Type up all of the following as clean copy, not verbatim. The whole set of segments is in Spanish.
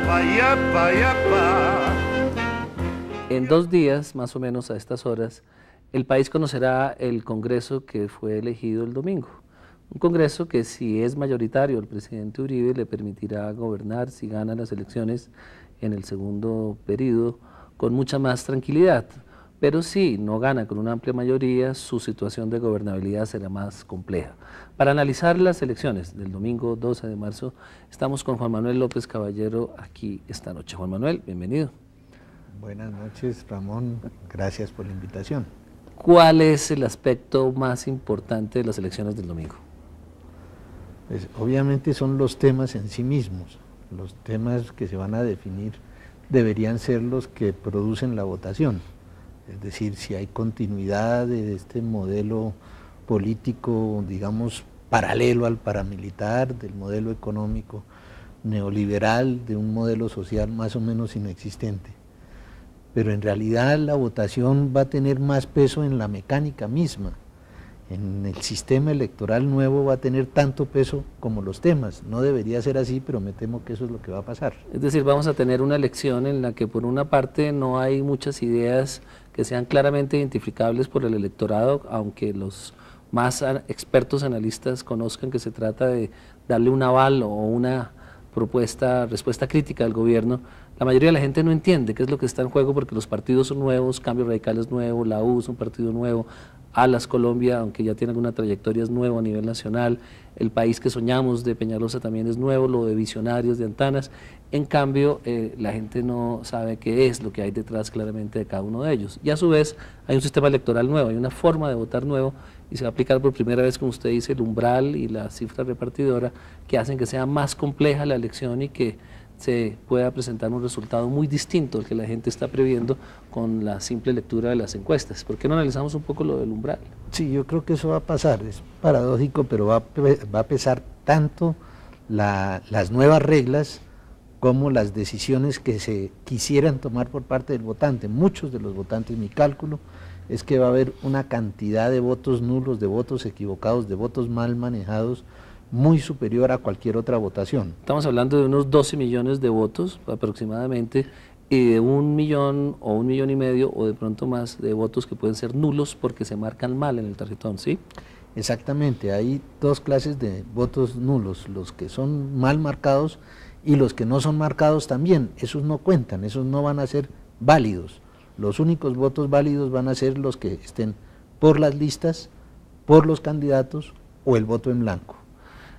yapa, yapa, yapa. En 2 días, más o menos a estas horas, el país conocerá el Congreso que fue elegido el domingo. Un Congreso que, si es mayoritario, el presidente Uribe le permitirá gobernar si gana las elecciones en el segundo periodo con mucha más tranquilidad. Pero si no gana con una amplia mayoría, su situación de gobernabilidad será más compleja. Para analizar las elecciones del domingo 12 de marzo, estamos con Juan Manuel López Caballero aquí esta noche. Juan Manuel, bienvenido. Buenas noches, Ramón. Gracias por la invitación. ¿Cuál es el aspecto más importante de las elecciones del domingo? Pues, obviamente son los temas en sí mismos. Los temas que se van a definir deberían ser los que producen la votación. Es decir, si hay continuidad de este modelo político, digamos, paralelo al paramilitar, del modelo económico neoliberal, de un modelo social más o menos inexistente. Pero en realidad la votación va a tener más peso en la mecánica misma. En el sistema electoral nuevo va a tener tanto peso como los temas. No debería ser así, pero me temo que eso es lo que va a pasar. Es decir, vamos a tener una elección en la que por una parte no hay muchas ideas que sean claramente identificables por el electorado, aunque los más expertos analistas conozcan que se trata de darle un aval o una respuesta crítica al gobierno. La mayoría de la gente no entiende qué es lo que está en juego porque los partidos son nuevos, Cambio Radical es nuevo, la U es un partido nuevo, Alas Colombia, aunque ya tiene alguna trayectoria, es nuevo a nivel nacional, el país que soñamos de Peñalosa también es nuevo, lo de Visionarios de Antanas. En cambio, la gente no sabe qué es lo que hay detrás claramente de cada uno de ellos. Y a su vez hay un sistema electoral nuevo, hay una forma de votar nuevo y se va a aplicar por primera vez, como usted dice, el umbral y la cifra repartidora que hacen que sea más compleja la elección y que se pueda presentar un resultado muy distinto al que la gente está previendo con la simple lectura de las encuestas. ¿Por qué no analizamos un poco lo del umbral? Sí, yo creo que eso va a pasar, es paradójico, pero va a pesar tanto las nuevas reglas como las decisiones que se quisieran tomar por parte del votante. Muchos de los votantes, mi cálculo es que va a haber una cantidad de votos nulos, de votos equivocados, de votos mal manejados, muy superior a cualquier otra votación. Estamos hablando de unos 12 millones de votos aproximadamente y de 1 millón o 1,5 millones o de pronto más de votos que pueden ser nulos porque se marcan mal en el tarjetón, ¿sí? Exactamente, hay 2 clases de votos nulos, los que son mal marcados y los que no son marcados también. Esos no cuentan, esos no van a ser válidos. Los únicos votos válidos van a ser los que estén por las listas, por los candidatos o el voto en blanco.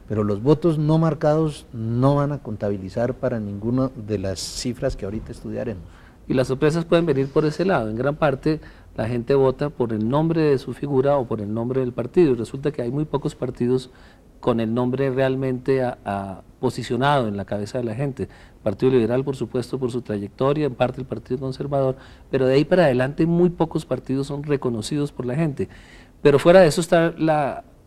Pero los votos no marcados no van a contabilizar para ninguna de las cifras que ahorita estudiaremos. Y las sorpresas pueden venir por ese lado. En gran parte la gente vota por el nombre de su figura o por el nombre del partido. Y resulta que hay muy pocos partidos con el nombre realmente posicionado en la cabeza de la gente. El Partido Liberal, por supuesto, por su trayectoria, en parte el Partido Conservador, pero de ahí para adelante muy pocos partidos son reconocidos por la gente. Pero fuera de eso está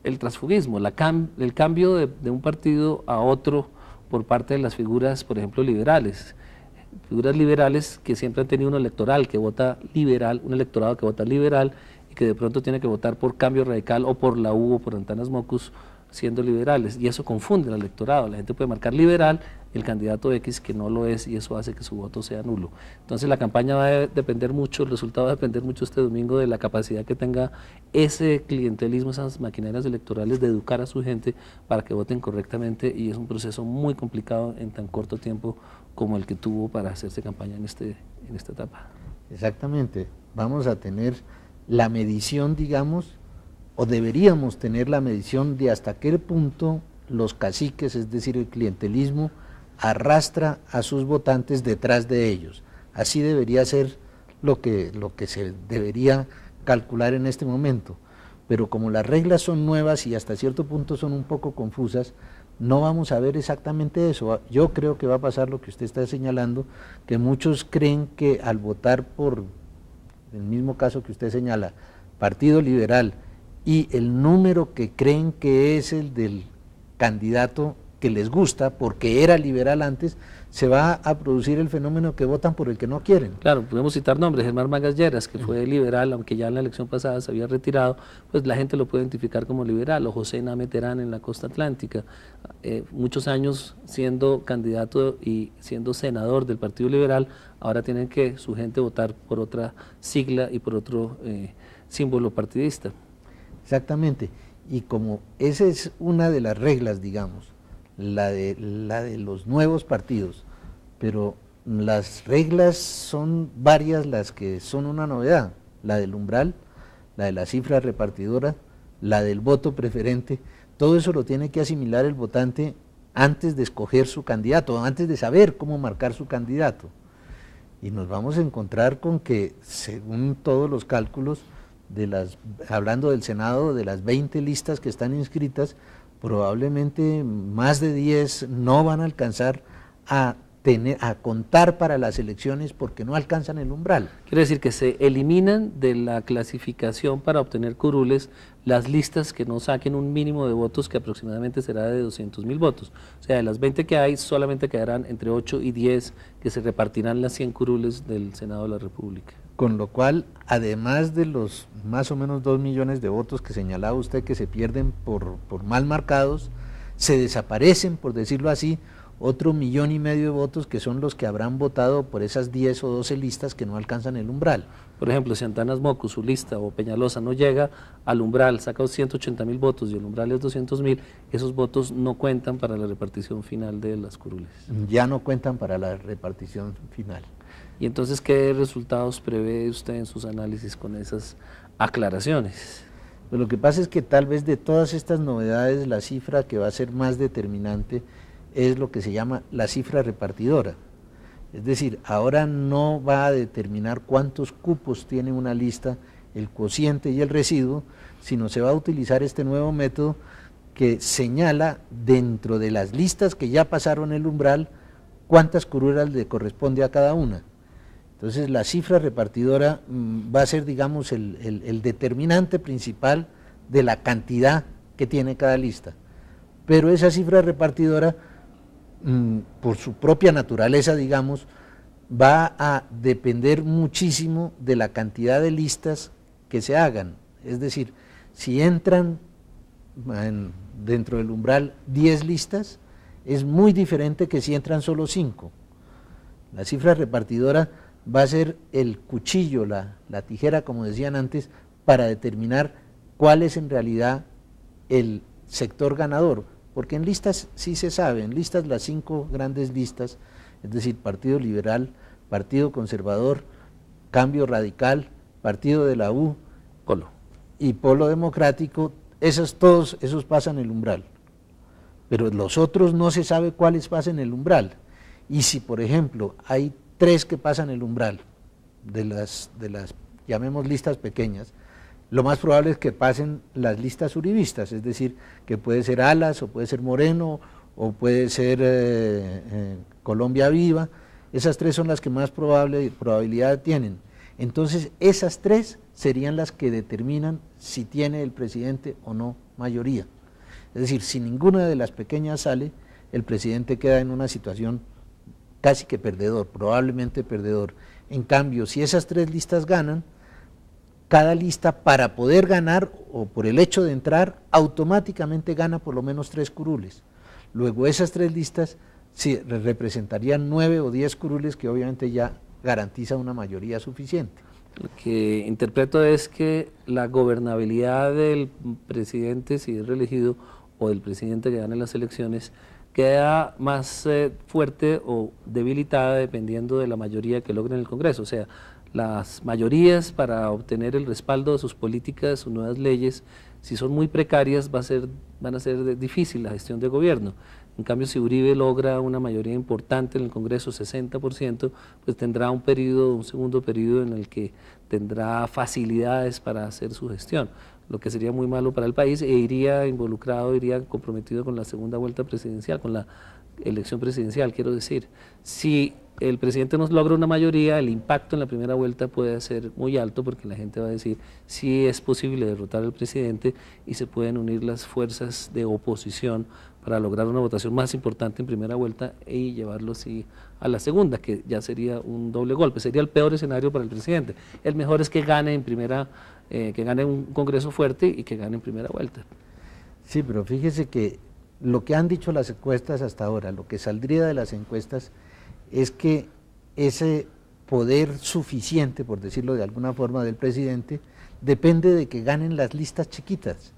el transfugismo, el cambio de un partido a otro por parte de las figuras, por ejemplo, liberales. Figuras liberales que siempre han tenido un electorado que vota liberal y que de pronto tiene que votar por Cambio Radical o por la U o por Antanas Mocus siendo liberales, y eso confunde al electorado. La gente puede marcar liberal el candidato X que no lo es y eso hace que su voto sea nulo. Entonces la campaña va a depender mucho, el resultado va a depender mucho este domingo de la capacidad que tenga ese clientelismo, esas maquinarias electorales de educar a su gente para que voten correctamente, y es un proceso muy complicado en tan corto tiempo como el que tuvo para hacerse campaña en esta etapa. Exactamente, vamos a tener la medición, digamos, o deberíamos tener la medición de hasta qué punto los caciques, es decir, el clientelismo, arrastra a sus votantes detrás de ellos. Así debería ser lo que se debería calcular en este momento. Pero como las reglas son nuevas y hasta cierto punto son un poco confusas, no vamos a ver exactamente eso. Yo creo que va a pasar lo que usted está señalando, que muchos creen que al votar por el mismo caso que usted señala, Partido Liberal, y el número que creen que es el del candidato que les gusta, porque era liberal antes, se va a producir el fenómeno que votan por el que no quieren. Claro, podemos citar nombres, Germán Magalleras, que fue liberal, aunque ya en la elección pasada se había retirado, pues la gente lo puede identificar como liberal, o José Name Terán en la costa atlántica, muchos años siendo candidato y siendo senador del Partido Liberal, ahora tienen que su gente votar por otra sigla y por otro símbolo partidista. Exactamente, y como esa es una de las reglas, digamos, la de los nuevos partidos, pero las reglas son varias las que son una novedad, la del umbral, la de la cifra repartidora, la del voto preferente, todo eso lo tiene que asimilar el votante antes de escoger su candidato, antes de saber cómo marcar su candidato. Y nos vamos a encontrar con que, según todos los cálculos, hablando del Senado, de las 20 listas que están inscritas, probablemente más de 10 no van a alcanzar a contar para las elecciones porque no alcanzan el umbral. Quiere decir que se eliminan de la clasificación para obtener curules las listas que no saquen un mínimo de votos que aproximadamente será de 200.000 votos. O sea, de las 20 que hay, solamente quedarán entre 8 y 10 que se repartirán las 100 curules del Senado de la República. Con lo cual, además de los más o menos 2 millones de votos que señalaba usted que se pierden por mal marcados, se desaparecen, por decirlo así, otro 1,5 millones de votos que son los que habrán votado por esas 10 o 12 listas que no alcanzan el umbral. Por ejemplo, si Antanas Moco, su lista, o Peñalosa no llega al umbral, saca 180.000 votos y el umbral es 200.000, esos votos no cuentan para la repartición final de las curules. Ya no cuentan para la repartición final. Y entonces, ¿qué resultados prevé usted en sus análisis con esas aclaraciones? Pues lo que pasa es que tal vez de todas estas novedades, la cifra que va a ser más determinante es lo que se llama la cifra repartidora. Es decir, ahora no va a determinar cuántos cupos tiene una lista, el cociente y el residuo, sino se va a utilizar este nuevo método que señala dentro de las listas que ya pasaron el umbral cuántas curules le corresponde a cada una. Entonces la cifra repartidora va a ser, digamos, el determinante principal de la cantidad que tiene cada lista. Pero esa cifra repartidora, por su propia naturaleza, digamos, va a depender muchísimo de la cantidad de listas que se hagan. Es decir, si entran dentro del umbral 10 listas, es muy diferente que si entran solo 5. La cifra repartidora va a ser el cuchillo, la tijera, como decían antes, para determinar cuál es en realidad el sector ganador, porque en listas sí se sabe, en listas las 5 grandes listas, es decir, Partido Liberal, Partido Conservador, Cambio Radical, Partido de la U, Polo y Polo Democrático, todos esos pasan el umbral, pero los otros no se sabe cuáles pasan el umbral. Y si, por ejemplo, hay 3 que pasan el umbral de las llamemos listas pequeñas, lo más probable es que pasen las listas uribistas, es decir, que puede ser Alas, o puede ser Moreno, o puede ser Colombia Viva. Esas 3 son las que más probabilidad tienen. Entonces, esas 3 serían las que determinan si tiene el presidente o no mayoría. Es decir, si ninguna de las pequeñas sale, el presidente queda en una situación casi que perdedor, probablemente perdedor. En cambio, si esas 3 listas ganan, cada lista, para poder ganar o por el hecho de entrar, automáticamente gana por lo menos 3 curules. Luego esas 3 listas representarían 9 o 10 curules, que obviamente ya garantiza una mayoría suficiente. Lo que interpreto es que la gobernabilidad del presidente, si es reelegido, o del presidente que gane las elecciones, queda más fuerte o debilitada dependiendo de la mayoría que logre en el Congreso. O sea, las mayorías para obtener el respaldo de sus políticas, sus nuevas leyes, si son muy precarias, van a ser difícil la gestión de gobierno. En cambio, si Uribe logra una mayoría importante en el Congreso, 60%, pues tendrá un segundo periodo en el que tendrá facilidades para hacer su gestión, lo que sería muy malo para el país, e iría comprometido con la segunda vuelta presidencial, con la elección presidencial, quiero decir. Si el presidente nos logra una mayoría, el impacto en la primera vuelta puede ser muy alto, porque la gente va a decir si es posible derrotar al presidente y se pueden unir las fuerzas de oposición para lograr una votación más importante en primera vuelta y llevarlo así a la segunda, que ya sería un doble golpe, sería el peor escenario para el presidente. El mejor es que gane en primera, que gane un Congreso fuerte y que gane en primera vuelta. Sí, pero fíjese que lo que han dicho las encuestas hasta ahora, lo que saldría de las encuestas es que ese poder suficiente, por decirlo de alguna forma, del presidente, depende de que ganen las listas chiquitas,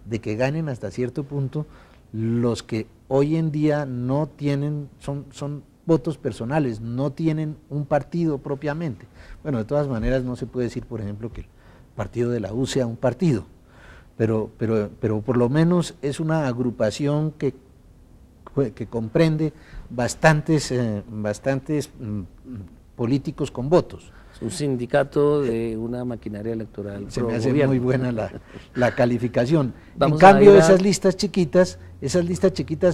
de que ganen hasta cierto punto los que hoy en día no tienen, son votos personales, no tienen un partido propiamente. Bueno, de todas maneras no se puede decir, por ejemplo, que el partido de la U sea un partido, pero por lo menos es una agrupación que comprende bastantes políticos con votos. Un sindicato de una maquinaria electoral. Se me hace muy buena la calificación. En cambio, esas listas chiquitas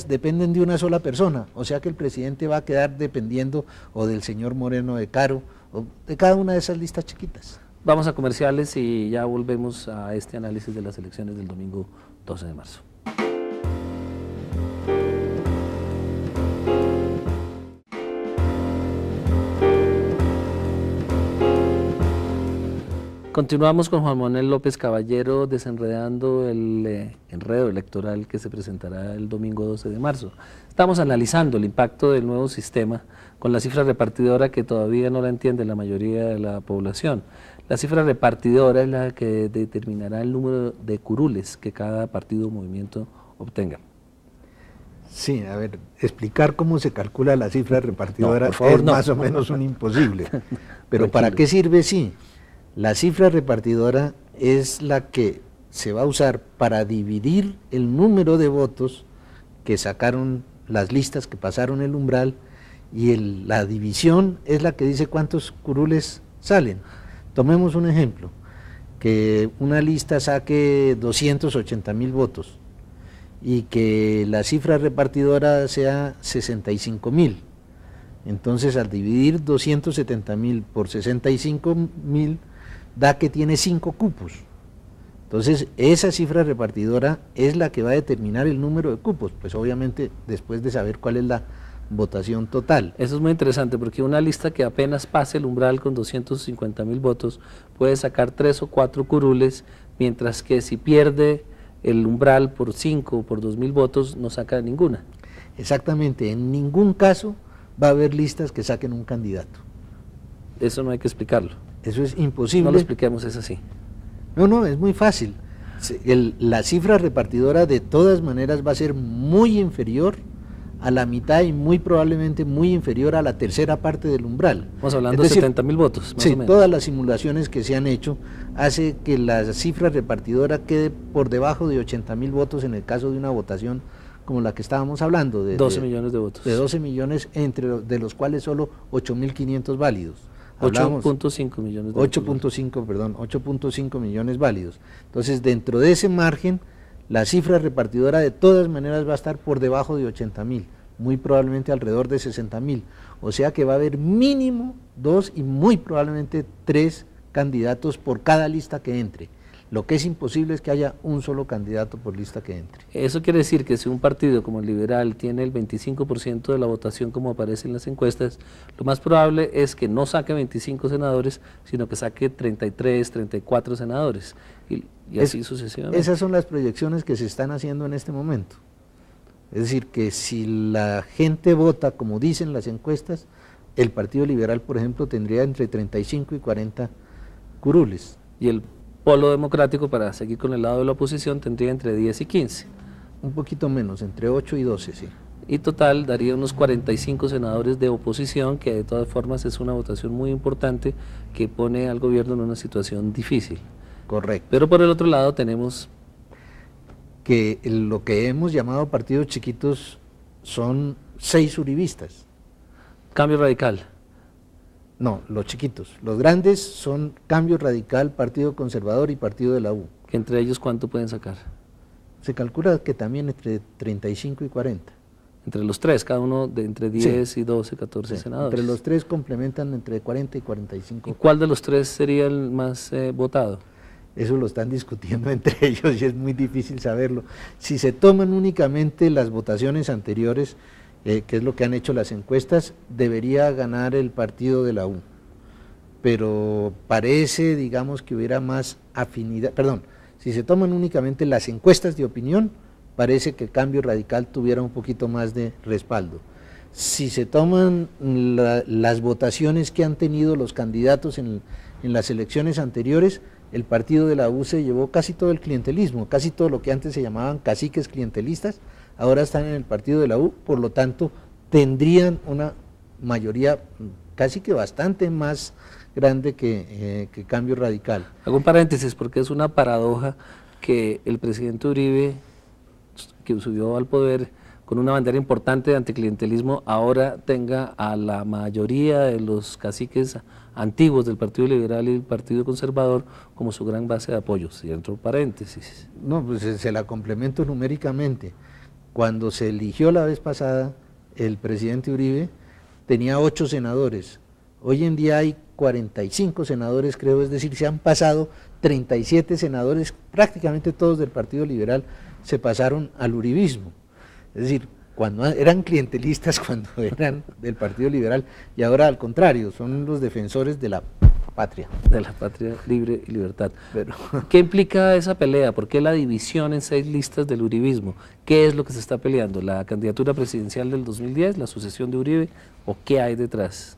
dependen de una sola persona, o sea que el presidente va a quedar dependiendo o del señor Moreno de Caro, o de cada una de esas listas chiquitas. Vamos a comerciales y ya volvemos a este análisis de las elecciones del domingo 12 de marzo. Continuamos con Juan Manuel López Caballero desenredando el enredo electoral que se presentará el domingo 12 de marzo. Estamos analizando el impacto del nuevo sistema con la cifra repartidora que todavía no la entiende la mayoría de la población. La cifra repartidora es la que determinará el número de curules que cada partido o movimiento obtenga. Sí, a ver, explicar cómo se calcula la cifra repartidora es más o menos un imposible. Pero ¿para qué sirve? Sí. La cifra repartidora es la que se va a usar para dividir el número de votos que sacaron las listas que pasaron el umbral, y la división es la que dice cuántos curules salen. Tomemos un ejemplo, que una lista saque 280.000 votos y que la cifra repartidora sea 65.000. Entonces, al dividir 270.000 por 65.000, da que tiene 5 cupos. Entonces, esa cifra repartidora es la que va a determinar el número de cupos, pues obviamente después de saber cuál es la votación total. Eso es muy interesante, porque una lista que apenas pase el umbral con 250.000 votos puede sacar 3 o 4 curules, mientras que si pierde el umbral por 5 o por 2.000 votos no saca ninguna. Exactamente, en ningún caso va a haber listas que saquen un candidato. Eso no hay que explicarlo. Eso es imposible. No lo expliquemos, es así. No, es muy fácil. La cifra repartidora de todas maneras va a ser muy inferior a la mitad y muy probablemente muy inferior a la tercera parte del umbral. Estamos hablando de 70.000 votos, más sí, o menos. Todas las simulaciones que se han hecho hace que la cifra repartidora quede por debajo de 80.000 votos en el caso de una votación como la que estábamos hablando. 12 millones de votos. De 12 millones, de los cuales solo 8.500 válidos. 8.5 millones de votos. 8.5 millones válidos. Entonces, dentro de ese margen, la cifra repartidora de todas maneras va a estar por debajo de 80.000, muy probablemente alrededor de 60.000. O sea que va a haber mínimo 2 y muy probablemente 3 candidatos por cada lista que entre. Lo que es imposible es que haya un solo candidato por lista que entre. Eso quiere decir que si un partido como el Liberal tiene el 25% de la votación como aparece en las encuestas, lo más probable es que no saque 25 senadores, sino que saque 33, 34 senadores, y así sucesivamente. Esas son las proyecciones que se están haciendo en este momento. Es decir, que si la gente vota como dicen las encuestas, el Partido Liberal, por ejemplo, tendría entre 35 y 40 curules. Y el Polo Democrático, para seguir con el lado de la oposición, tendría entre 10 y 15. Un poquito menos, entre 8 y 12, sí. Y total daría unos 45 senadores de oposición, que de todas formas es una votación muy importante que pone al gobierno en una situación difícil. Correcto. Pero por el otro lado tenemos que lo que hemos llamado partidos chiquitos son 6 uribistas. Cambio Radical. No, los chiquitos. Los grandes son Cambio Radical, Partido Conservador y Partido de la U. ¿Que entre ellos cuánto pueden sacar? Se calcula que también entre 35 y 40. Entre los tres, cada uno de entre 10 y 12, 14 senadores. Entre los tres complementan entre 40 y 45. ¿Y cuál de los tres sería el más votado? Eso lo están discutiendo entre ellos y es muy difícil saberlo. Si se toman únicamente las votaciones anteriores, que es lo que han hecho las encuestas, debería ganar el partido de la U. Pero parece, digamos, que hubiera más afinidad, perdón, si se toman únicamente las encuestas de opinión, parece que Cambio Radical tuviera un poquito más de respaldo. Si se toman las votaciones que han tenido los candidatos en las elecciones anteriores, el partido de la U se llevó casi todo el clientelismo, casi todo lo que antes se llamaban caciques clientelistas, ahora están en el partido de la U, por lo tanto tendrían una mayoría casi que bastante más grande que Cambio Radical. Hago un paréntesis porque es una paradoja que el presidente Uribe, que subió al poder con una bandera importante de anticlientelismo, ahora tenga a la mayoría de los caciques antiguos del Partido Liberal y del Partido Conservador como su gran base de apoyo, cierto paréntesis. No, pues se la complemento numéricamente. Cuando se eligió la vez pasada, el presidente Uribe tenía 8 senadores, hoy en día hay 45 senadores, creo, es decir, se han pasado 37 senadores, prácticamente todos del Partido Liberal se pasaron al uribismo. Es decir, cuando eran clientelistas, cuando eran del Partido Liberal, y ahora al contrario, son los defensores de la patria. De la patria libre y libertad. Pero, ¿qué implica esa pelea? ¿Por qué la división en 6 listas del uribismo? ¿Qué es lo que se está peleando? ¿La candidatura presidencial del 2010, la sucesión de Uribe, o qué hay detrás?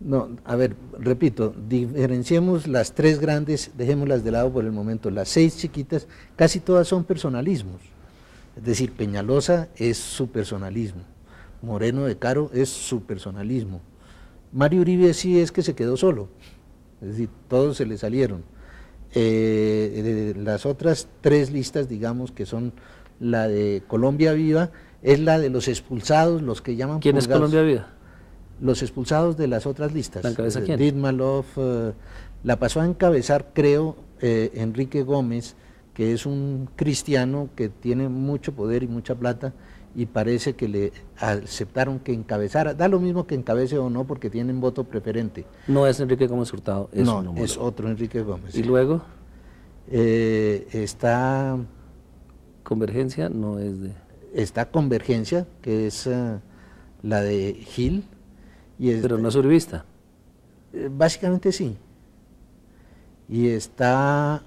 No, a ver, repito, diferenciemos las 3 grandes, dejémoslas de lado por el momento, las 6 chiquitas, casi todas son personalismos. Es decir, Peñalosa es su personalismo, Moreno de Caro es su personalismo, Mario Uribe sí es que se quedó solo, es decir, todos se le salieron. Las otras 3 listas, digamos, que son la de Colombia Viva, es la de los expulsados, los que llaman ¿Quién purgados. es Colombia Viva? Los expulsados de las otras listas. ¿La encabeza quién? Ditmalov, la pasó a encabezar, creo, Enrique Gómez, que es un cristiano que tiene mucho poder y mucha plata, y parece que le aceptaron que encabezara, da lo mismo que encabece o no, porque tienen voto preferente. No es Enrique Gómez Hurtado, es no, un homólogo. es otro Enrique Gómez. ¿Y luego? Está Convergencia, no es de... Está Convergencia, que es la de Gil. Pero no es uribista. Básicamente sí. Y está,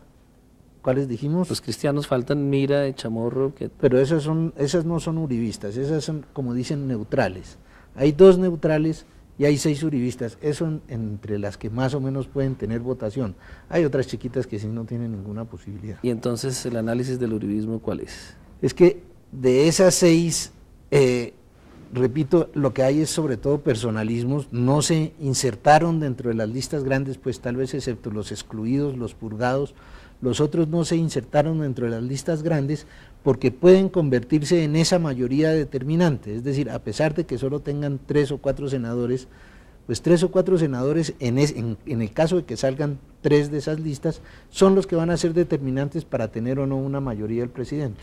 ¿cuáles dijimos? Los cristianos faltan Mira, Chamorro. Pero esas no son uribistas, esas son, como dicen, neutrales. Hay 2 neutrales y hay 6 uribistas, eso entre las que más o menos pueden tener votación. Hay otras chiquitas que sí no tienen ninguna posibilidad. Y entonces, ¿el análisis del uribismo cuál es? Es que de esas 6... repito, lo que hay es sobre todo personalismos, no se insertaron dentro de las listas grandes, pues tal vez excepto los excluidos, los purgados, los otros no se insertaron dentro de las listas grandes porque pueden convertirse en esa mayoría determinante, es decir, a pesar de que solo tengan 3 o 4 senadores, pues 3 o 4 senadores, en el caso de que salgan 3 de esas listas, son los que van a ser determinantes para tener o no una mayoría del presidente.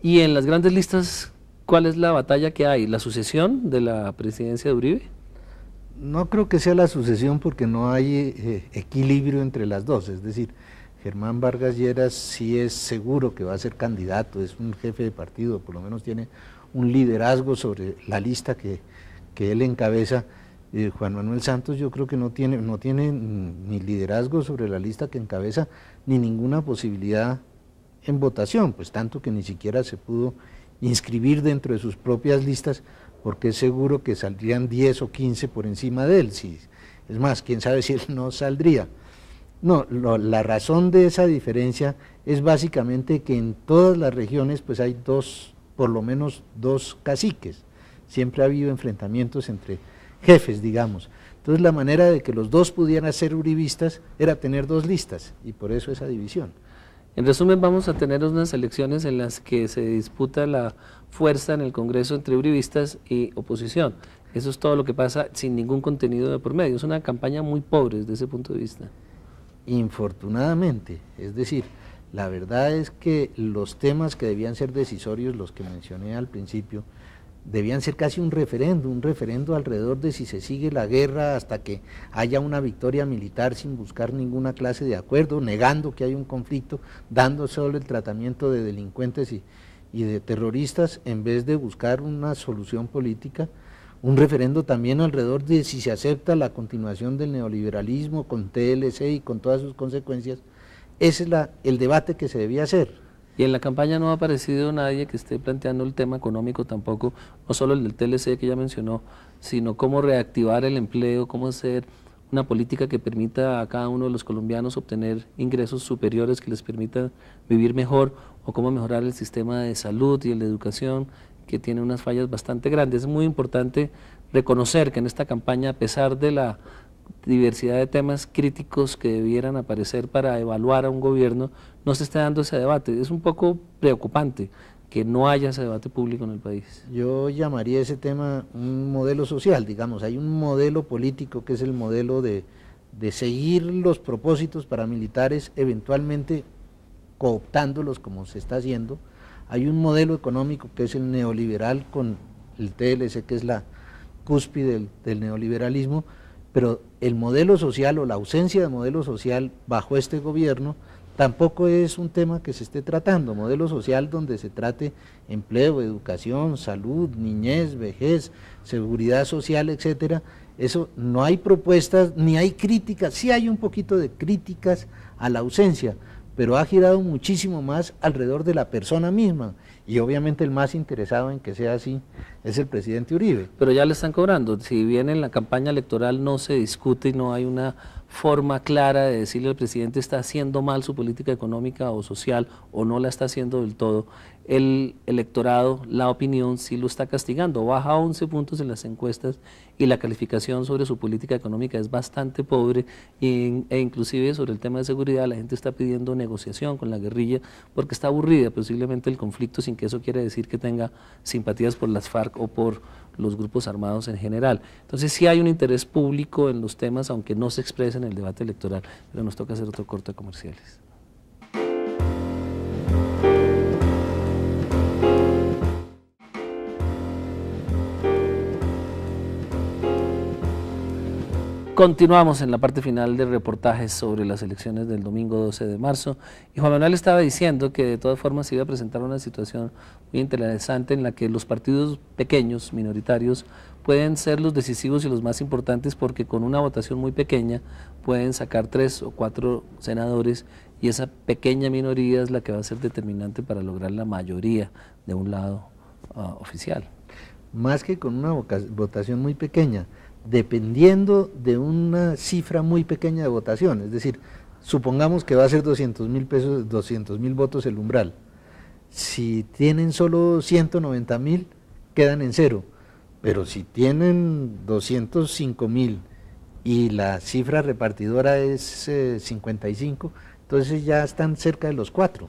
Y en las grandes listas, ¿cuál es la batalla que hay? ¿La sucesión de la presidencia de Uribe? No creo que sea la sucesión porque no hay equilibrio entre las dos, es decir, Germán Vargas Lleras sí es seguro que va a ser candidato, es un jefe de partido, por lo menos tiene un liderazgo sobre la lista que él encabeza. Juan Manuel Santos yo creo que no tiene ni liderazgo sobre la lista que encabeza, ni ninguna posibilidad en votación, pues tanto que ni siquiera se pudo inscribir dentro de sus propias listas, porque es seguro que saldrían 10 o 15 por encima de él, es más, quién sabe si él no saldría. No, la razón de esa diferencia es básicamente que en todas las regiones pues hay por lo menos dos caciques, siempre ha habido enfrentamientos entre jefes, digamos. Entonces la manera de que los dos pudieran ser uribistas era tener 2 listas, y por eso esa división. En resumen, vamos a tener unas elecciones en las que se disputa la fuerza en el Congreso entre uribistas y oposición. Eso es todo lo que pasa sin ningún contenido de por medio. Es una campaña muy pobre desde ese punto de vista. Infortunadamente, es decir, la verdad es que los temas que debían ser decisorios, los que mencioné al principio, debían ser casi un referendo alrededor de si se sigue la guerra hasta que haya una victoria militar sin buscar ninguna clase de acuerdo, negando que hay un conflicto, dando solo el tratamiento de delincuentes y de terroristas en vez de buscar una solución política. Un referendo también alrededor de si se acepta la continuación del neoliberalismo con TLC y con todas sus consecuencias. Ese es el debate que se debía hacer. Y en la campaña no ha aparecido nadie que esté planteando el tema económico tampoco, no solo el del TLC que ya mencionó, sino cómo reactivar el empleo, cómo hacer una política que permita a cada uno de los colombianos obtener ingresos superiores que les permitan vivir mejor, o cómo mejorar el sistema de salud y el de educación, que tiene unas fallas bastante grandes. Es muy importante reconocer que en esta campaña, a pesar de la diversidad de temas críticos que debieran aparecer para evaluar a un gobierno, no se está dando ese debate. Es un poco preocupante que no haya ese debate público en el país. Yo llamaría ese tema un modelo social, digamos. Hay un modelo político que es el modelo de seguir los propósitos paramilitares, eventualmente cooptándolos como se está haciendo. Hay un modelo económico que es el neoliberal con el TLC, que es la cúspide del neoliberalismo, pero el modelo social o la ausencia de modelo social bajo este gobierno tampoco es un tema que se esté tratando. Modelo social donde se trate empleo, educación, salud, niñez, vejez, seguridad social, etcétera. Eso no hay propuestas ni hay críticas. Sí hay un poquito de críticas a la ausencia, pero ha girado muchísimo más alrededor de la persona misma, y obviamente el más interesado en que sea así es el presidente Uribe. Pero ya le están cobrando. Si bien en la campaña electoral no se discute y no hay una forma clara de decirle al presidente está haciendo mal su política económica o social, o no la está haciendo del todo, el electorado, la opinión sí lo está castigando. Baja 11 puntos en las encuestas y la calificación sobre su política económica es bastante pobre, e inclusive sobre el tema de seguridad la gente está pidiendo negociación con la guerrilla porque está aburrida posiblemente el conflicto, sin que eso quiera decir que tenga simpatías por las FARC o por los grupos armados en general. Entonces sí hay un interés público en los temas, aunque no se expresa en el debate electoral, pero nos toca hacer otro corte de comerciales. Continuamos en la parte final de reportajes sobre las elecciones del domingo 12 de marzo, y Juan Manuel estaba diciendo que de todas formas se iba a presentar una situación muy interesante en la que los partidos pequeños, minoritarios, pueden ser los decisivos y los más importantes, porque con una votación muy pequeña pueden sacar 3 o 4 senadores, y esa pequeña minoría es la que va a ser determinante para lograr la mayoría de un lado oficial. Más que con una votación muy pequeña, dependiendo de una cifra muy pequeña de votación, es decir, supongamos que va a ser 200.000 votos el umbral. Si tienen solo 190.000, quedan en cero, pero si tienen 205.000 y la cifra repartidora es 55, entonces ya están cerca de los 4.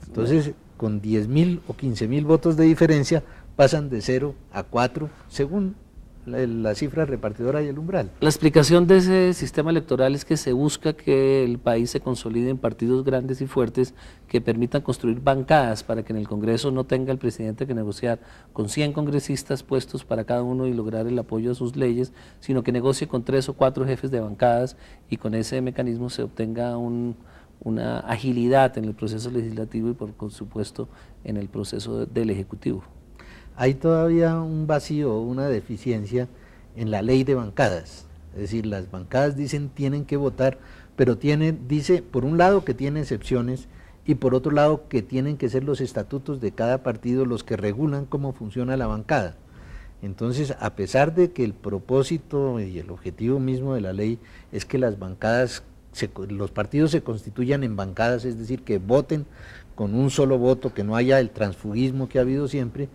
Entonces, con 10.000 o 15.000 votos de diferencia, pasan de 0 a 4, según la cifra repartidora y el umbral. La explicación de ese sistema electoral es que se busca que el país se consolide en partidos grandes y fuertes que permitan construir bancadas para que en el Congreso no tenga el presidente que negociar con 100 congresistas puestos para cada uno y lograr el apoyo a sus leyes, sino que negocie con 3 o 4 jefes de bancadas, y con ese mecanismo se obtenga una agilidad en el proceso legislativo y por supuesto en el proceso del Ejecutivo. Hay todavía un vacío, una deficiencia en la ley de bancadas, es decir, las bancadas dicen tienen que votar, pero dice por un lado que tiene excepciones y por otro lado que tienen que ser los estatutos de cada partido los que regulan cómo funciona la bancada. Entonces, a pesar de que el propósito y el objetivo mismo de la ley es que las bancadas, los partidos se constituyan en bancadas, es decir, que voten con un solo voto, que no haya el transfugismo que ha habido siempre,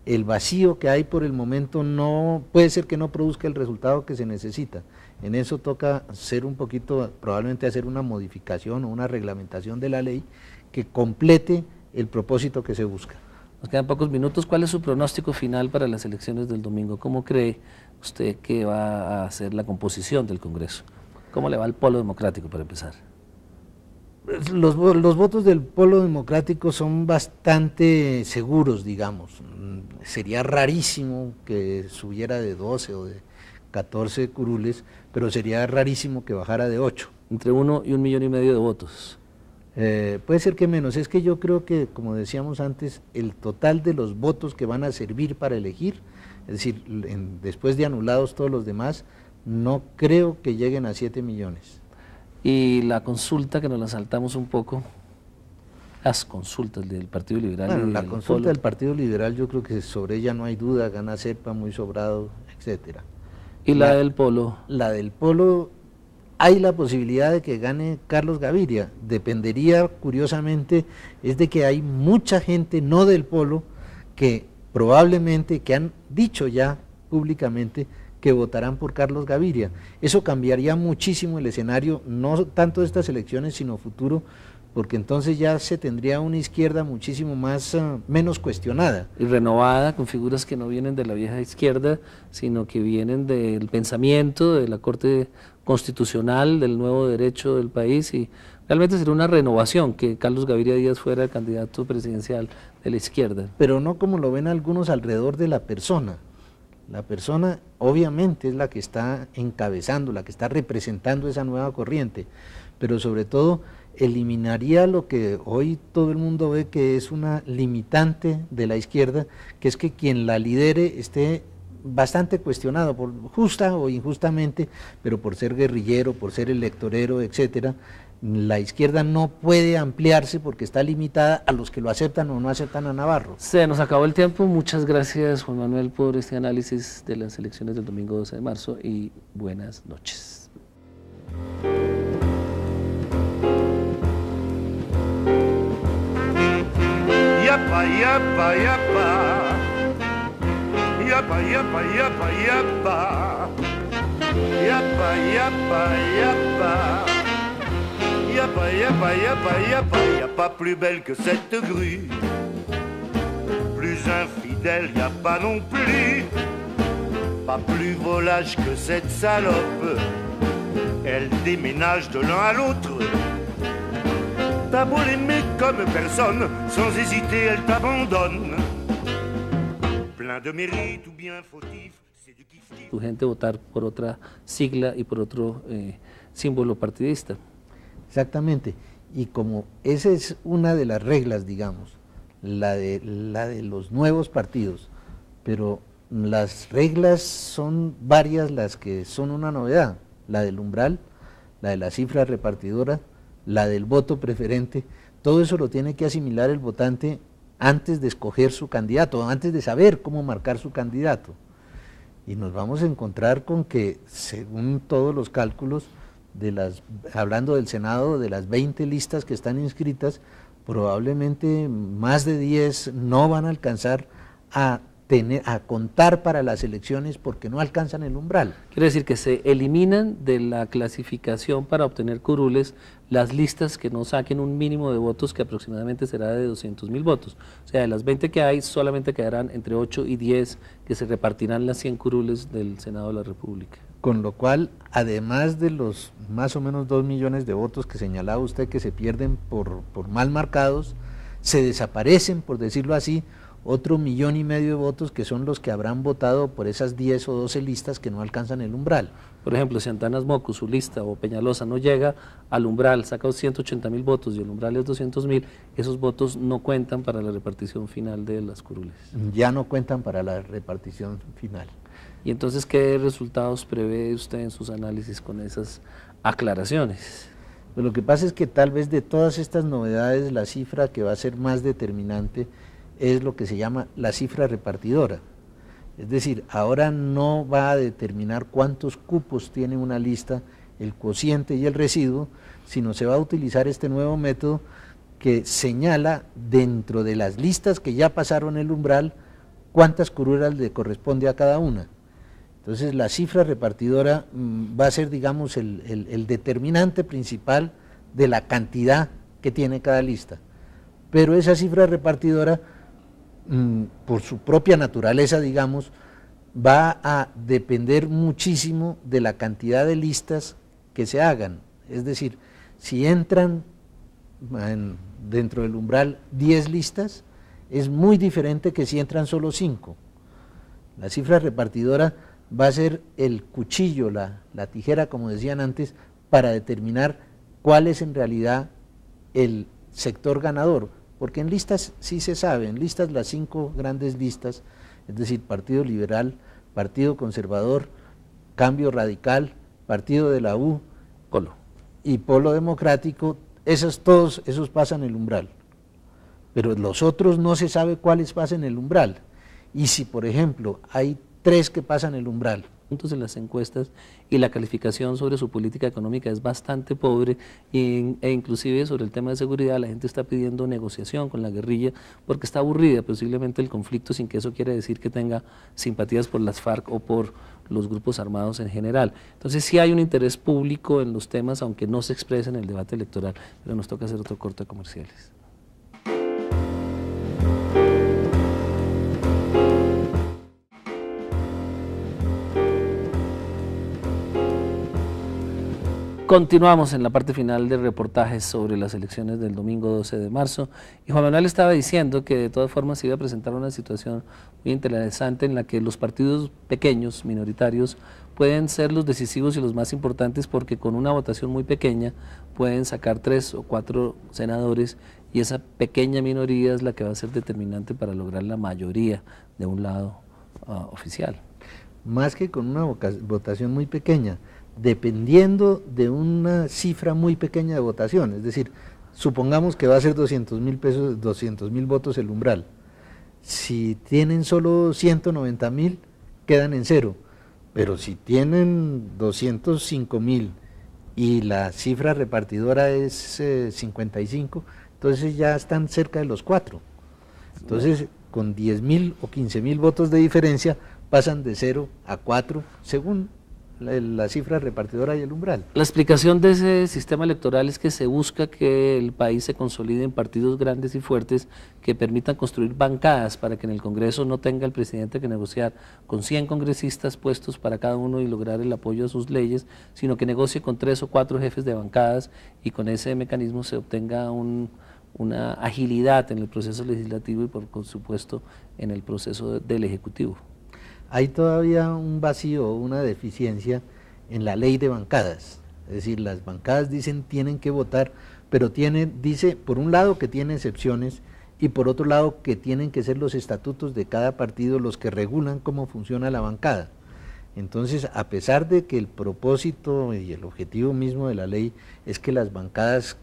el vacío que hay por el momento no puede ser que no produzca el resultado que se necesita. En eso toca hacer un poquito, probablemente hacer una modificación o una reglamentación de la ley que complete el propósito que se busca. Nos quedan pocos minutos. ¿Cuál es su pronóstico final para las elecciones del domingo? ¿Cómo cree usted que va a ser la composición del Congreso? ¿Cómo le va al Polo Democrático para empezar? Los votos del Polo Democrático son bastante seguros, digamos. Sería rarísimo que subiera de 12 o de 14 curules, pero sería rarísimo que bajara de 8. Entre 1 y 1,5 millones de votos. Puede ser que menos. Es que yo creo que, como decíamos antes, el total de los votos que van a servir para elegir, es decir, después de anulados todos los demás, no creo que lleguen a 7 millones. Y la consulta, que nos la saltamos un poco, las consultas del Partido Liberal. Bueno, y la del consulta Polo. del Partido Liberal, yo creo que sobre ella no hay duda, gana Serpa muy sobrado, etcétera. Y la del Polo. La del Polo, hay la posibilidad de que gane Carlos Gaviria. Dependería, curiosamente, es de que hay mucha gente no del Polo que probablemente, que han dicho ya públicamente que votarán por Carlos Gaviria. Eso cambiaría muchísimo el escenario, no tanto de estas elecciones, sino futuro, porque entonces ya se tendría una izquierda muchísimo más, menos cuestionada. Y renovada, con figuras que no vienen de la vieja izquierda, sino que vienen del pensamiento, de la Corte Constitucional, del nuevo derecho del país, y realmente sería una renovación que Carlos Gaviria Díaz fuera el candidato presidencial de la izquierda. Pero no como lo ven algunos alrededor de la persona. La persona obviamente es la que está encabezando, la que está representando esa nueva corriente, pero sobre todo eliminaría lo que hoy todo el mundo ve que es una limitante de la izquierda, que es que quien la lidere esté bastante cuestionado, por justa o injustamente, pero por ser guerrillero, por ser electorero, etcétera. La izquierda no puede ampliarse porque está limitada a los que lo aceptan o no aceptan a Navarro. Se nos acabó el tiempo. Muchas gracias, Juan Manuel, por este análisis de las elecciones del domingo 12 de marzo y buenas noches. Yapa, yapa, yapa. Yapa, yapa, yapa, yapa. Yapa, yapa, yapa. Yapa, yapa, yapa, yapa. Y a pas plus belle que cette grue. Plus infidèle, y a pas non plus. Pas plus volage que cette salope. Elle déménage de l'un à l'autre. T'as beau l'aimer comme personne, sans hésiter elle t'abandonne. Plein de mérite ou bien fautif, c'est du kiff-kiff. Tu gente votar por otra sigla y por otro símbolo partidista. Exactamente, y como esa es una de las reglas, digamos, la de los nuevos partidos, pero las reglas son varias las que son una novedad, la del umbral, la de la cifra repartidora, la del voto preferente, todo eso lo tiene que asimilar el votante antes de escoger su candidato, antes de saber cómo marcar su candidato. Y nos vamos a encontrar con que, según todos los cálculos, hablando del Senado, de las 20 listas que están inscritas, probablemente más de 10 no van a alcanzar a contar para las elecciones porque no alcanzan el umbral. Quiere decir que se eliminan de la clasificación para obtener curules las listas que no saquen un mínimo de votos que aproximadamente será de 200.000 votos. O sea, de las 20 que hay, solamente quedarán entre 8 y 10 que se repartirán las 100 curules del Senado de la República. Con lo cual, además de los más o menos 2 millones de votos que señalaba usted que se pierden por mal marcados, se desaparecen, por decirlo así, otro 1,5 millones de votos que son los que habrán votado por esas 10 o 12 listas que no alcanzan el umbral. Por ejemplo, si Antanas Moco, su lista, o Peñalosa no llega al umbral, saca 180.000 votos y el umbral es 200.000, esos votos no cuentan para la repartición final de las curules. Ya no cuentan para la repartición final. Y entonces, ¿qué resultados prevé usted en sus análisis con esas aclaraciones? Pues lo que pasa es que tal vez de todas estas novedades, la cifra que va a ser más determinante es lo que se llama la cifra repartidora. Es decir, ahora no va a determinar cuántos cupos tiene una lista, el cociente y el residuo, sino se va a utilizar este nuevo método que señala dentro de las listas que ya pasaron el umbral cuántas curules le corresponde a cada una. Entonces la cifra repartidora va a ser, digamos, el determinante principal de la cantidad que tiene cada lista. Pero esa cifra repartidora, por su propia naturaleza, digamos, va a depender muchísimo de la cantidad de listas que se hagan. Es decir, si entran dentro del umbral 10 listas, es muy diferente que si entran solo 5. La cifra repartidora va a ser el cuchillo, la tijera, como decían antes, para determinar cuál es en realidad el sector ganador, porque en listas sí se sabe, en listas las 5 grandes listas, es decir, Partido Liberal, Partido Conservador, Cambio Radical, Partido de la U, Polo y Polo Democrático, todos esos pasan el umbral, pero los otros no se sabe cuáles pasan el umbral, y si por ejemplo hay 3 que pasan el umbral, puntos en las encuestas y la calificación sobre su política económica es bastante pobre e inclusive sobre el tema de seguridad la gente está pidiendo negociación con la guerrilla porque está aburrida posiblemente el conflicto, sin que eso quiera decir que tenga simpatías por las FARC o por los grupos armados en general. Entonces sí hay un interés público en los temas, aunque no se expresa en el debate electoral, pero nos toca hacer otro corte de comerciales. Continuamos en la parte final de reportajes sobre las elecciones del domingo 12 de marzo y Juan Manuel estaba diciendo que de todas formas se iba a presentar una situación muy interesante en la que los partidos pequeños, minoritarios, pueden ser los decisivos y los más importantes porque con una votación muy pequeña pueden sacar 3 o 4 senadores y esa pequeña minoría es la que va a ser determinante para lograr la mayoría de un lado oficial. Más que con una votación muy pequeña, dependiendo de una cifra muy pequeña de votación, es decir, supongamos que va a ser 200.000 votos el umbral, si tienen solo 190.000 quedan en cero, pero si tienen 205.000 y la cifra repartidora es 55, entonces ya están cerca de los 4, entonces con 10.000 o 15.000 votos de diferencia pasan de 0 a 4 según la cifra repartidora y el umbral. La explicación de ese sistema electoral es que se busca que el país se consolide en partidos grandes y fuertes que permitan construir bancadas para que en el Congreso no tenga el presidente que negociar con 100 congresistas puestos para cada uno y lograr el apoyo a sus leyes, sino que negocie con 3 o 4 jefes de bancadas y con ese mecanismo se obtenga una agilidad en el proceso legislativo y por supuesto en el proceso del Ejecutivo. Hay todavía un vacío, una deficiencia en la ley de bancadas, es decir, las bancadas dicen tienen que votar, pero dice por un lado que tiene excepciones y por otro lado que tienen que ser los estatutos de cada partido los que regulan cómo funciona la bancada. Entonces, a pesar de que el propósito y el objetivo mismo de la ley es que las bancadas,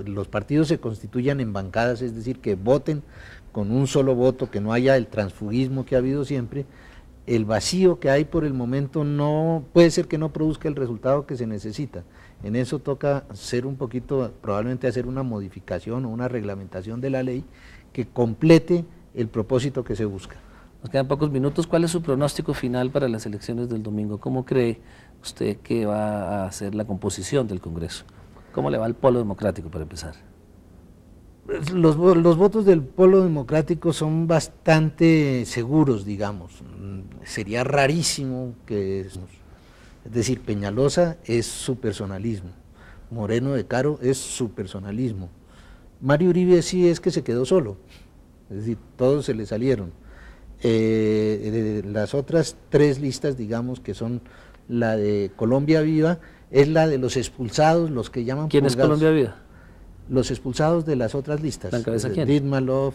los partidos se constituyan en bancadas, es decir, que voten con un solo voto, que no haya el transfugismo que ha habido siempre, el vacío que hay por el momento no puede ser que no produzca el resultado que se necesita. En eso toca hacer un poquito, probablemente hacer una modificación o una reglamentación de la ley que complete el propósito que se busca. Nos quedan pocos minutos. ¿Cuál es su pronóstico final para las elecciones del domingo? ¿Cómo cree usted que va a ser la composición del Congreso? ¿Cómo le va al Polo Democrático para empezar? Los votos del Polo Democrático son bastante seguros, digamos. Sería rarísimo que, es decir, Peñalosa es su personalismo, Moreno de Caro es su personalismo, Mario Uribe sí es que se quedó solo, es decir, todos se le salieron. Las otras 3 listas, digamos, que son la de Colombia Viva, es la de los expulsados, los que llaman ¿Quién purgados. es Colombia Viva? Los expulsados de las otras listas. ¿La encabeza quién? Ditmalov,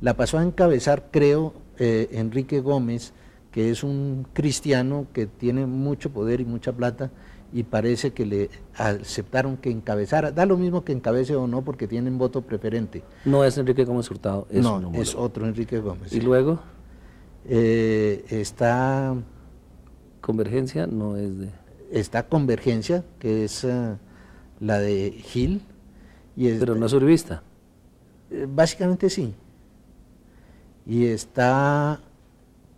la pasó a encabezar, creo, Enrique Gómez, que es un cristiano que tiene mucho poder y mucha plata, y parece que le aceptaron que encabezara, da lo mismo que encabece o no, porque tienen voto preferente. No es Enrique Gómez Hurtado, es no, un homólogo. es otro Enrique Gómez. ¿Y luego? Está Convergencia, no es de... Está Convergencia, que es la de Gil. Pero no es uribista. Básicamente sí. Y está,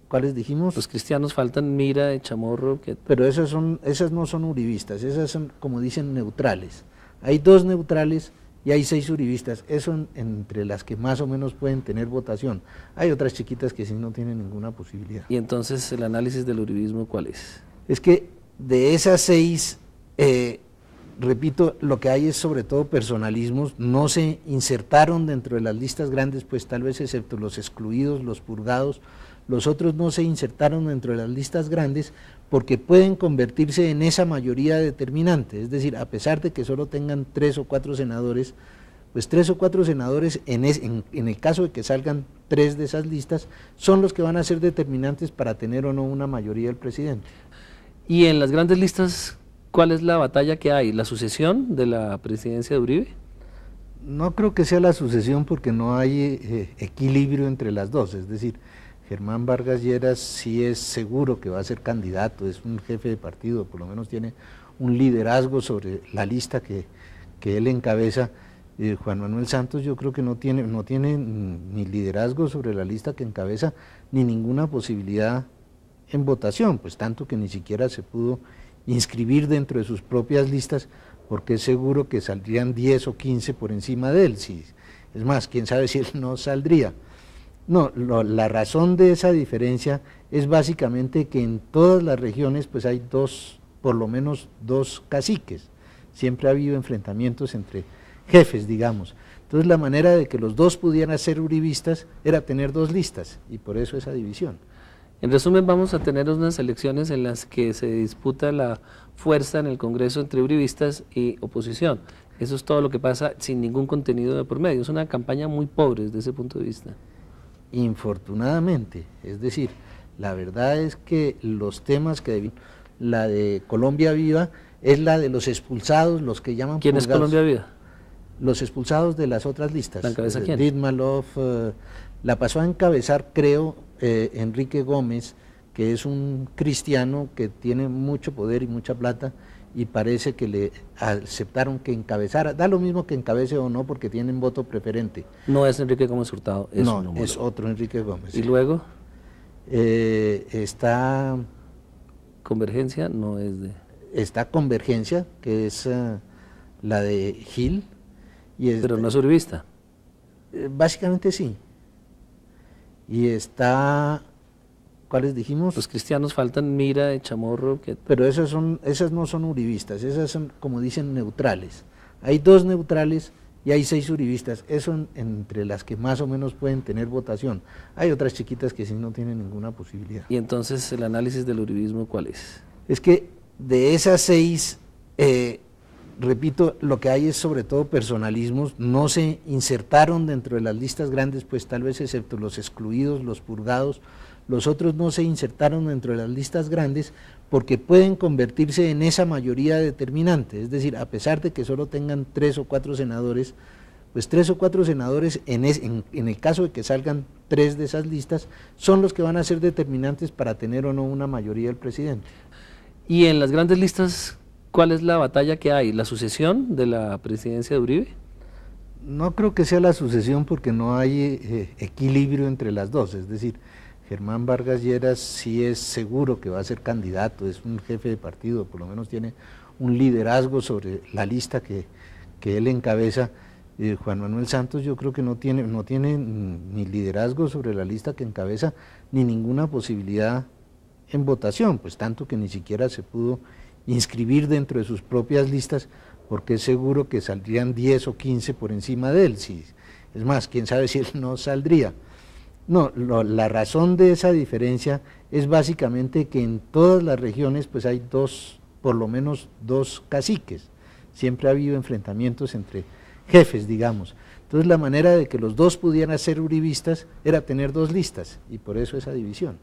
¿cuáles dijimos? Los cristianos faltan Mira, Chamorro. Pero esas no son uribistas, esas son, como dicen, neutrales. Hay 2 neutrales y hay 6 uribistas, eso entre las que más o menos pueden tener votación. Hay otras chiquitas que sí no tienen ninguna posibilidad. ¿Y entonces el análisis del uribismo cuál es? Es que de esas 6, repito, lo que hay es sobre todo personalismos, no se insertaron dentro de las listas grandes, pues tal vez excepto los excluidos, los purgados, los otros no se insertaron dentro de las listas grandes porque pueden convertirse en esa mayoría determinante, es decir, a pesar de que solo tengan 3 o 4 senadores, pues 3 o 4 senadores, en el caso de que salgan 3 de esas listas, son los que van a ser determinantes para tener o no una mayoría del presidente. Y en las grandes listas, ¿cuál es la batalla que hay? ¿La sucesión de la presidencia de Uribe? No creo que sea la sucesión porque no hay equilibrio entre las dos, es decir, Germán Vargas Lleras sí es seguro que va a ser candidato, es un jefe de partido, por lo menos tiene un liderazgo sobre la lista que él encabeza. Juan Manuel Santos yo creo que no tiene ni liderazgo sobre la lista que encabeza, ni ninguna posibilidad en votación, pues tanto que ni siquiera se pudo inscribir dentro de sus propias listas, porque es seguro que saldrían 10 o 15 por encima de él, es más, quién sabe si él no saldría. No, la razón de esa diferencia es básicamente que en todas las regiones pues hay por lo menos dos caciques, siempre ha habido enfrentamientos entre jefes, digamos. Entonces la manera de que los dos pudieran ser uribistas era tener 2 listas, y por eso esa división. En resumen, vamos a tener unas elecciones en las que se disputa la fuerza en el Congreso entre uribistas y oposición. Eso es todo lo que pasa sin ningún contenido de por medio. Es una campaña muy pobre desde ese punto de vista. Infortunadamente, es decir, la verdad es que los temas la de Colombia Viva es la de los expulsados, los que llaman ¿Quién purgados. es Colombia Viva? Los expulsados de las otras listas. ¿La encabeza quién? Ditmalov, la pasó a encabezar, creo, Enrique Gómez, que es un cristiano que tiene mucho poder y mucha plata, y parece que le aceptaron que encabezara, da lo mismo que encabece o no porque tienen voto preferente. No es Enrique Gómez Hurtado, es no, un es otro Enrique Gómez. ¿Y luego? Está Convergencia, no es de... Está Convergencia, que es la de Gil. Pero no es uribista. Básicamente sí. Y está... ¿Cuáles dijimos? Los cristianos faltan Mira, Chamorro. Pero esas no son uribistas, esas son, como dicen, neutrales. Hay 2 neutrales y hay 6 uribistas, eso entre las que más o menos pueden tener votación. Hay otras chiquitas que sí no tienen ninguna posibilidad. ¿Y entonces el análisis del uribismo cuál es? Es que de esas 6, repito, lo que hay es sobre todo personalismos, no se insertaron dentro de las listas grandes, pues tal vez excepto los excluidos, los purgados, los otros no se insertaron dentro de las listas grandes porque pueden convertirse en esa mayoría determinante, es decir, a pesar de que solo tengan 3 o 4 senadores, pues 3 o 4 senadores, en el caso de que salgan 3 de esas listas, son los que van a ser determinantes para tener o no una mayoría del presidente. Y en las grandes listas, ¿cuál es la batalla que hay? ¿La sucesión de la presidencia de Uribe? No creo que sea la sucesión porque no hay equilibrio entre las dos, es decir, Germán Vargas Lleras sí es seguro que va a ser candidato, es un jefe de partido, por lo menos tiene un liderazgo sobre la lista que él encabeza. Juan Manuel Santos yo creo que no tiene ni liderazgo sobre la lista que encabeza, ni ninguna posibilidad en votación, pues tanto que ni siquiera se pudo inscribir dentro de sus propias listas, porque es seguro que saldrían 10 o 15 por encima de él, es más, quién sabe si él no saldría. No, la razón de esa diferencia es básicamente que en todas las regiones pues hay por lo menos 2 caciques, siempre ha habido enfrentamientos entre jefes, digamos. Entonces la manera de que los 2 pudieran ser uribistas era tener 2 listas, y por eso esa división.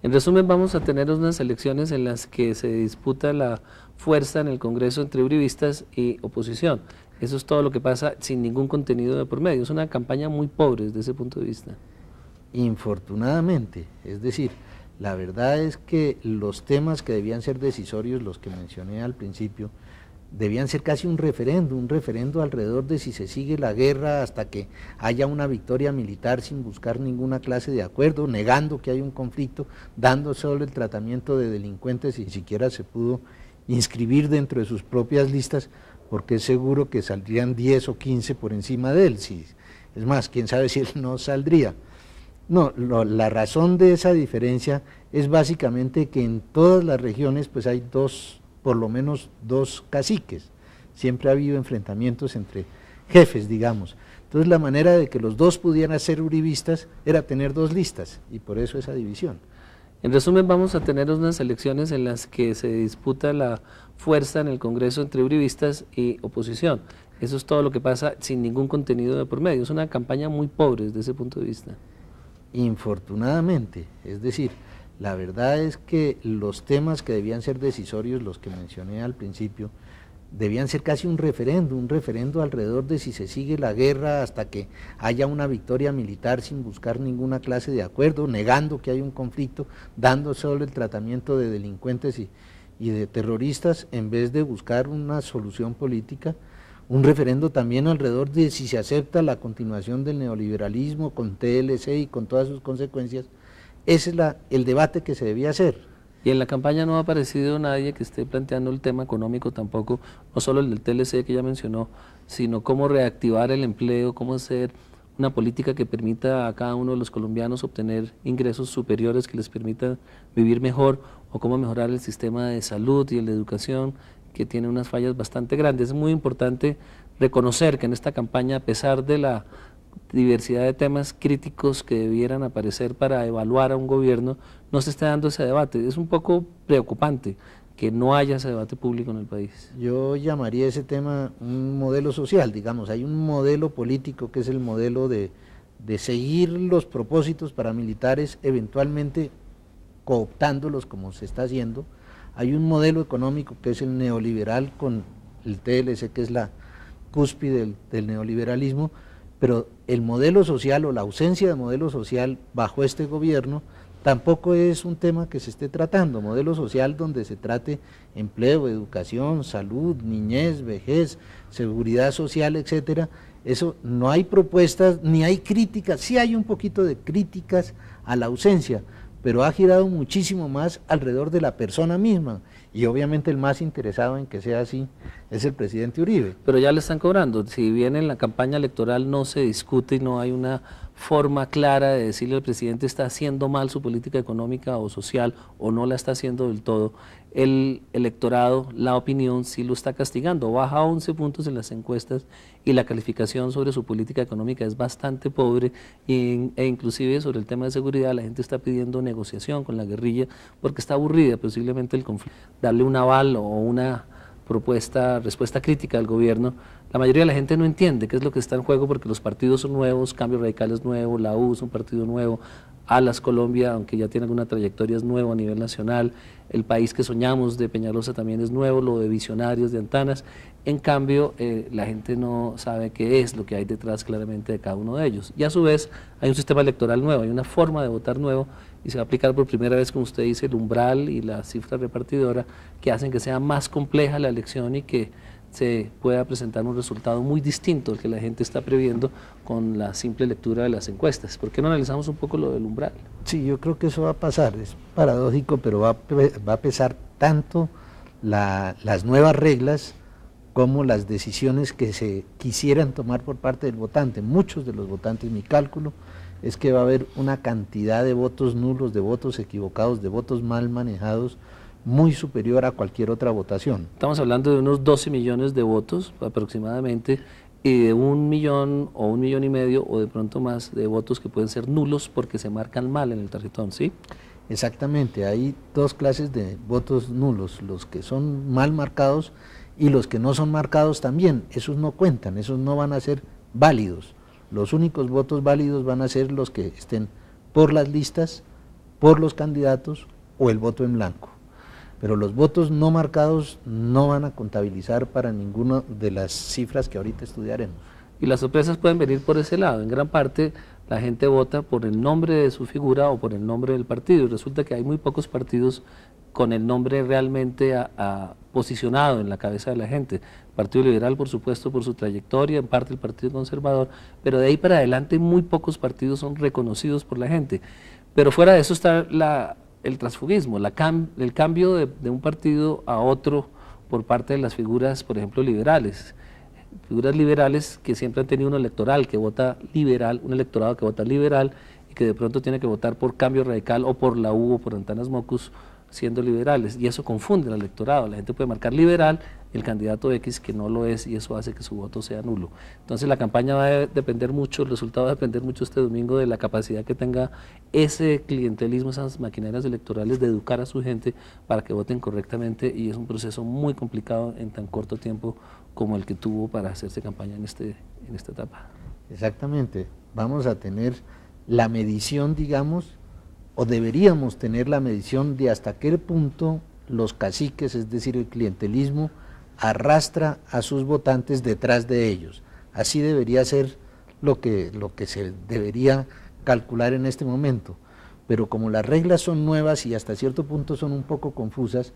En resumen, vamos a tener unas elecciones en las que se disputa la fuerza en el Congreso entre uribistas y oposición. Eso es todo lo que pasa sin ningún contenido de por medio. Es una campaña muy pobre desde ese punto de vista. Infortunadamente, es decir, la verdad es que los temas que debían ser decisorios, los que mencioné al principio, debían ser casi un referendo alrededor de si se sigue la guerra hasta que haya una victoria militar sin buscar ninguna clase de acuerdo, negando que hay un conflicto, dando solo el tratamiento de delincuentes y ni siquiera se pudo inscribir dentro de sus propias listas porque es seguro que saldrían 10 o 15 por encima de él, es más, quién sabe si él no saldría. No, la razón de esa diferencia es básicamente que en todas las regiones pues hay por lo menos 2 caciques, siempre ha habido enfrentamientos entre jefes, digamos. Entonces la manera de que los dos pudieran ser uribistas era tener dos listas, y por eso esa división. En resumen, vamos a tener unas elecciones en las que se disputa la fuerza en el Congreso entre uribistas y oposición. Eso es todo lo que pasa sin ningún contenido de por medio. Es una campaña muy pobre desde ese punto de vista. Infortunadamente, es decir, la verdad es que los temas que debían ser decisorios, los que mencioné al principio, debían ser casi un referendo alrededor de si se sigue la guerra hasta que haya una victoria militar sin buscar ninguna clase de acuerdo, negando que hay un conflicto, dando solo el tratamiento de delincuentes y de terroristas en vez de buscar una solución política. Un referendo también alrededor de si se acepta la continuación del neoliberalismo con TLC y con todas sus consecuencias. Ese es el debate que se debía hacer. Y en la campaña no ha aparecido nadie que esté planteando el tema económico tampoco, no solo el del TLC que ya mencionó, sino cómo reactivar el empleo, cómo hacer una política que permita a cada uno de los colombianos obtener ingresos superiores que les permitan vivir mejor, o cómo mejorar el sistema de salud y el de educación, que tiene unas fallas bastante grandes. Es muy importante reconocer que en esta campaña, a pesar de la diversidad de temas críticos que debieran aparecer para evaluar a un gobierno, no se está dando ese debate. Es un poco preocupante que no haya ese debate público en el país. Yo llamaría ese tema un modelo social, digamos. Hay un modelo político que es el modelo de seguir los propósitos paramilitares, eventualmente cooptándolos como se está haciendo. Hay un modelo económico que es el neoliberal con el TLC, que es la cúspide del neoliberalismo, pero el modelo social o la ausencia de modelo social bajo este gobierno tampoco es un tema que se esté tratando. Modelo social donde se trate empleo, educación, salud, niñez, vejez, seguridad social, etcétera. Eso no hay propuestas ni hay críticas. Sí hay un poquito de críticas a la ausencia, pero ha girado muchísimo más alrededor de la persona misma, y obviamente el más interesado en que sea así es el presidente Uribe. Pero ya le están cobrando. Si bien en la campaña electoral no se discute y no hay una forma clara de decirle al presidente está haciendo mal su política económica o social, o no la está haciendo del todo, el electorado, la opinión sí lo está castigando. Baja 11 puntos en las encuestas y la calificación sobre su política económica es bastante pobre, e inclusive sobre el tema de seguridad la gente está pidiendo negociación con la guerrilla porque está aburrida posiblemente el conflicto. Darle un aval o una respuesta crítica al gobierno, la mayoría de la gente no entiende qué es lo que está en juego, porque los partidos son nuevos, Cambio Radical es nuevo, la U es un partido nuevo, Alas Colombia, aunque ya tiene alguna trayectoria, es nuevo a nivel nacional, el país que soñamos de Peñalosa también es nuevo, lo de Visionarios de Antanas. En cambio la gente no sabe qué es lo que hay detrás claramente de cada uno de ellos, y a su vez hay un sistema electoral nuevo, hay una forma de votar nuevo, y se va a aplicar por primera vez, como usted dice, el umbral y la cifra repartidora, que hacen que sea más compleja la elección y que se pueda presentar un resultado muy distinto al que la gente está previendo con la simple lectura de las encuestas. ¿Por qué no analizamos un poco lo del umbral? Sí, yo creo que eso va a pasar, es paradójico, pero va a pesar tanto las nuevas reglas como las decisiones que se quisieran tomar por parte del votante. Muchos de los votantes, mi cálculo es que va a haber una cantidad de votos nulos, de votos equivocados, de votos mal manejados, muy superior a cualquier otra votación. Estamos hablando de unos 12 millones de votos aproximadamente, y de 1 millón o 1,5 millones o de pronto más de votos que pueden ser nulos porque se marcan mal en el tarjetón, ¿sí? Exactamente, hay dos clases de votos nulos, los que son mal marcados y los que no son marcados también. Esos no cuentan, esos no van a ser válidos. Los únicos votos válidos van a ser los que estén por las listas, por los candidatos o el voto en blanco. Pero los votos no marcados no van a contabilizar para ninguna de las cifras que ahorita estudiaremos. Y las sorpresas pueden venir por ese lado. En gran parte la gente vota por el nombre de su figura o por el nombre del partido, y resulta que hay muy pocos partidos con el nombre realmente posicionado en la cabeza de la gente. El Partido Liberal, por supuesto, por su trayectoria, en parte el Partido Conservador, pero de ahí para adelante muy pocos partidos son reconocidos por la gente. Pero fuera de eso está el transfugismo, el cambio de un partido a otro por parte de las figuras, por ejemplo, liberales. Figuras liberales que siempre han tenido un electorado que vota liberal y que de pronto tiene que votar por Cambio Radical o por la U o por Antanas Mocus, siendo liberales, y eso confunde al electorado. La gente puede marcar liberal el candidato X que no lo es, y eso hace que su voto sea nulo. Entonces la campaña va a depender mucho, el resultado va a depender mucho este domingo de la capacidad que tenga ese clientelismo, esas maquinarias electorales, de educar a su gente para que voten correctamente, y es un proceso muy complicado en tan corto tiempo como el que tuvo para hacerse campaña en esta etapa. Exactamente, vamos a tener la medición, digamos, o deberíamos tener la medición de hasta qué punto los caciques, es decir, el clientelismo, arrastra a sus votantes detrás de ellos. Así debería ser lo que se debería calcular en este momento. Pero como las reglas son nuevas y hasta cierto punto son un poco confusas,